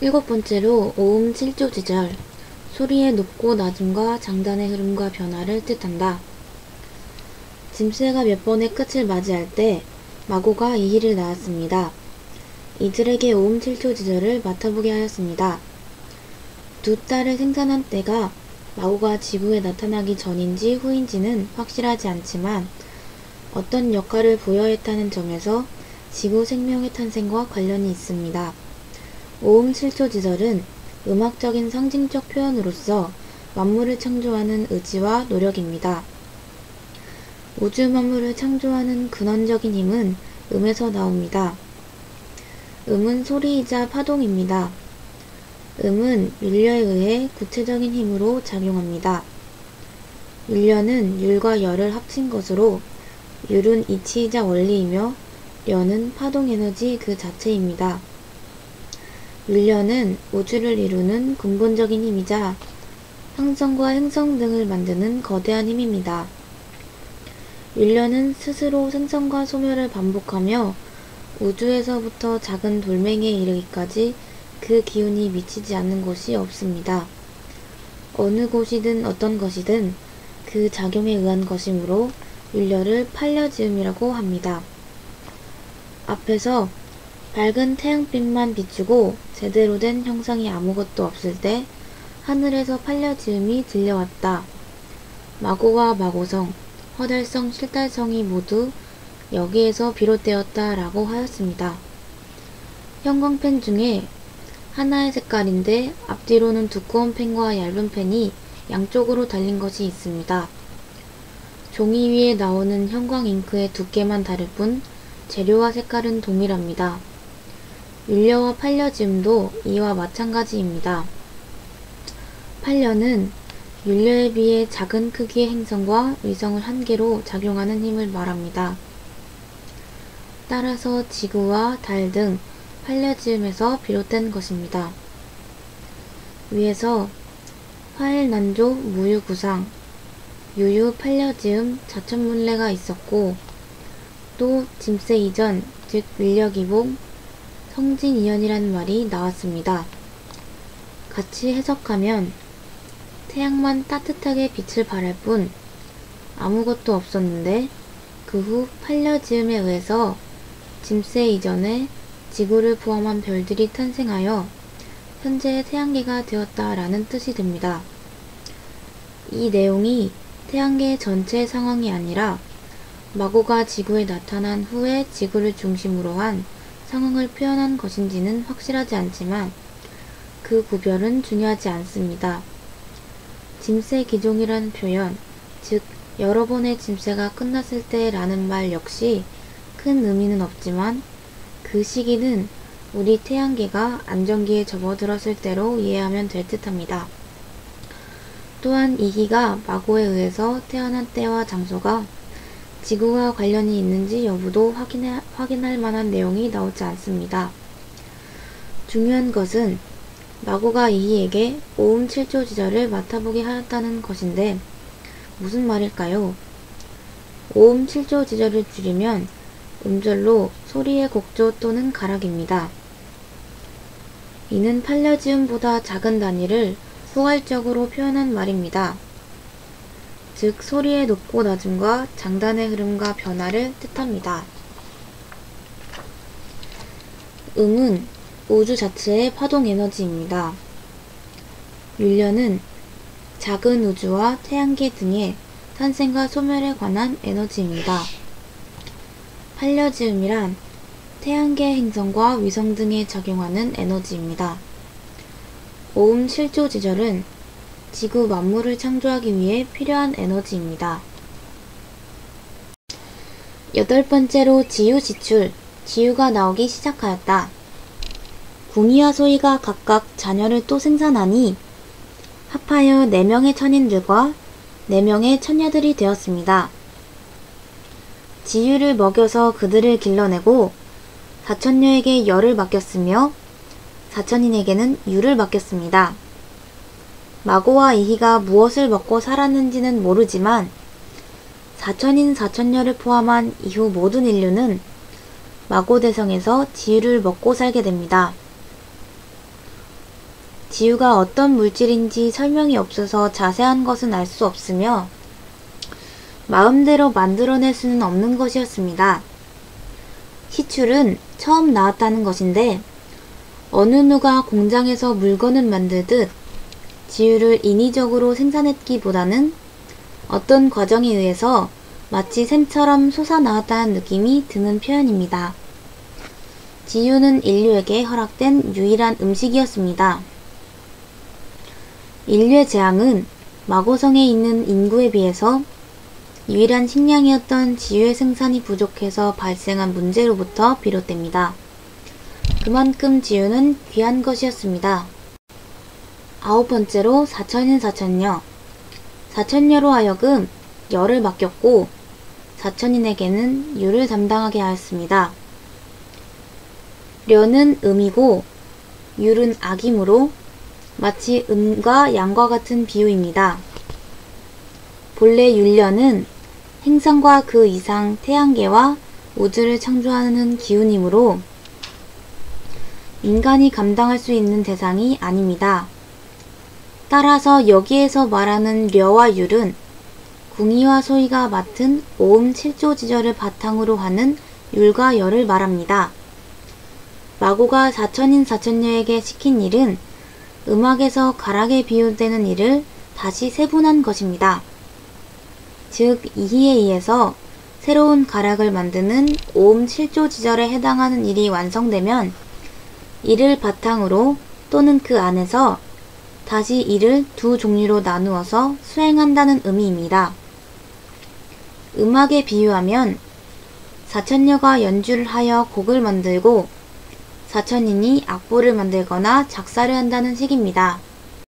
일곱 번째로 오음 7조 지절, 소리의 높고 낮음과 장단의 흐름과 변화를 뜻한다. 짐새가 몇 번의 끝을 맞이할 때 마고가 이희를 낳았습니다. 이들에게 오음 7조 지절을 맡아보게 하였습니다. 두 딸을 생산한 때가 마고가 지구에 나타나기 전인지 후인지는 확실하지 않지만 어떤 역할을 부여했다는 점에서 지구 생명의 탄생과 관련이 있습니다. 오음 7조 지절은 음악적인 상징적 표현으로서 만물을 창조하는 의지와 노력입니다. 우주 만물을 창조하는 근원적인 힘은 음에서 나옵니다. 음은 소리이자 파동입니다. 음은 율려에 의해 구체적인 힘으로 작용합니다. 율려는 율과 열을 합친 것으로 율은 이치이자 원리이며 려는 파동 에너지 그 자체입니다. 율려는 우주를 이루는 근본적인 힘이자 항성과 행성 등을 만드는 거대한 힘입니다. 율려는 스스로 생성과 소멸을 반복하며 우주에서부터 작은 돌멩이에 이르기까지 그 기운이 미치지 않는 곳이 없습니다. 어느 곳이든 어떤 것이든 그 작용에 의한 것이므로 율려를 팔려지음이라고 합니다. 앞에서 밝은 태양빛만 비추고 제대로 된 형상이 아무것도 없을 때 하늘에서 팔려지음이 들려왔다. 마고와 마고성, 허달성, 실달성이 모두 여기에서 비롯되었다 라고 하였습니다. 형광펜 중에 하나의 색깔인데 앞뒤로는 두꺼운 펜과 얇은 펜이 양쪽으로 달린 것이 있습니다. 종이 위에 나오는 형광 잉크의 두께만 다를 뿐 재료와 색깔은 동일합니다. 율려와 팔려지음도 이와 마찬가지입니다. 팔려는 율려에 비해 작은 크기의 행성과 위성을 한 개로 작용하는 힘을 말합니다. 따라서 지구와 달 등 팔려지음에서 비롯된 것입니다. 위에서 화일난조 무유구상, 유유 팔려지음 자천문례가 있었고 또 짐새 이전 즉 밀려기봉 성진이연이라는 말이 나왔습니다. 같이 해석하면 태양만 따뜻하게 빛을 발할 뿐 아무것도 없었는데 그 후 팔려지음에 의해서 짐새 이전에 지구를 포함한 별들이 탄생하여 현재의 태양계가 되었다라는 뜻이 됩니다. 이 내용이 태양계 전체의 상황이 아니라 마고가 지구에 나타난 후에 지구를 중심으로 한 상황을 표현한 것인지는 확실하지 않지만 그 구별은 중요하지 않습니다. 짐새 기종이라는 표현, 즉 여러 번의 짐새가 끝났을 때 라는 말 역시 큰 의미는 없지만 그 시기는 우리 태양계가 안정기에 접어들었을 때로 이해하면 될 듯합니다. 또한 이희가 마고에 의해서 태어난 때와 장소가 지구와 관련이 있는지 여부도 확인할 만한 내용이 나오지 않습니다. 중요한 것은 마고가 이희에게 오음 7조 지절을 맡아보게 하였다는 것인데 무슨 말일까요? 오음 7조 지절을 줄이면 음절로 소리의 곡조 또는 가락입니다. 이는 팔려지음보다 작은 단위를 포괄적으로 표현한 말입니다. 즉 소리의 높고 낮음과 장단의 흐름과 변화를 뜻합니다. 음은 우주 자체의 파동 에너지입니다. 율려는 작은 우주와 태양계 등의 탄생과 소멸에 관한 에너지입니다. 팔려지음이란 태양계 행성과 위성 등에 작용하는 에너지입니다. 오음 7조 지절은 지구 만물을 창조하기 위해 필요한 에너지입니다. 여덟 번째로 지유 지출, 지유가 나오기 시작하였다. 궁이와 소희가 각각 자녀를 또 생산하니 합하여 4명의 천인들과 4명의 처녀들이 되었습니다. 지유를 먹여서 그들을 길러내고 사천녀에게 열을 맡겼으며 사천인에게는 유를 맡겼습니다. 마고와 이희가 무엇을 먹고 살았는지는 모르지만 사천인 사천녀를 포함한 이후 모든 인류는 마고 대성에서 지유를 먹고 살게 됩니다. 지유가 어떤 물질인지 설명이 없어서 자세한 것은 알 수 없으며 마음대로 만들어낼 수는 없는 것이었습니다. 시출은 처음 나왔다는 것인데 어느 누가 공장에서 물건을 만들듯 지유를 인위적으로 생산했기보다는 어떤 과정에 의해서 마치 샘처럼 솟아나왔다는 느낌이 드는 표현입니다. 지유는 인류에게 허락된 유일한 음식이었습니다. 인류의 재앙은 마고성에 있는 인구에 비해서 유일한 식량이었던 지유의 생산이 부족해서 발생한 문제로부터 비롯됩니다. 그만큼 지유는 귀한 것이었습니다. 9번째로 사천인 사천녀. 사천녀로 하여금 열을 맡겼고 사천인에게는 유를 담당하게 하였습니다. 려는 음이고 율은 악이므로 마치 음과 양과 같은 비유입니다. 본래 율려는 행성과 그 이상 태양계와 우주를 창조하는 기운이므로 인간이 감당할 수 있는 대상이 아닙니다. 따라서 여기에서 말하는 려와 율은 궁이와 소이가 맡은 오음 7조 지절을 바탕으로 하는 율과 열을 말합니다. 마고가 사천인 사천녀에게 시킨 일은 음악에서 가락에 비유되는 일을 다시 세분한 것입니다. 즉 이희에 의해서 새로운 가락을 만드는 오음 7조 지절에 해당하는 일이 완성되면 이를 바탕으로 또는 그 안에서 다시 이를 두 종류로 나누어서 수행한다는 의미입니다. 음악에 비유하면 사천녀가 연주를 하여 곡을 만들고 사천인이 악보를 만들거나 작사를 한다는 식입니다.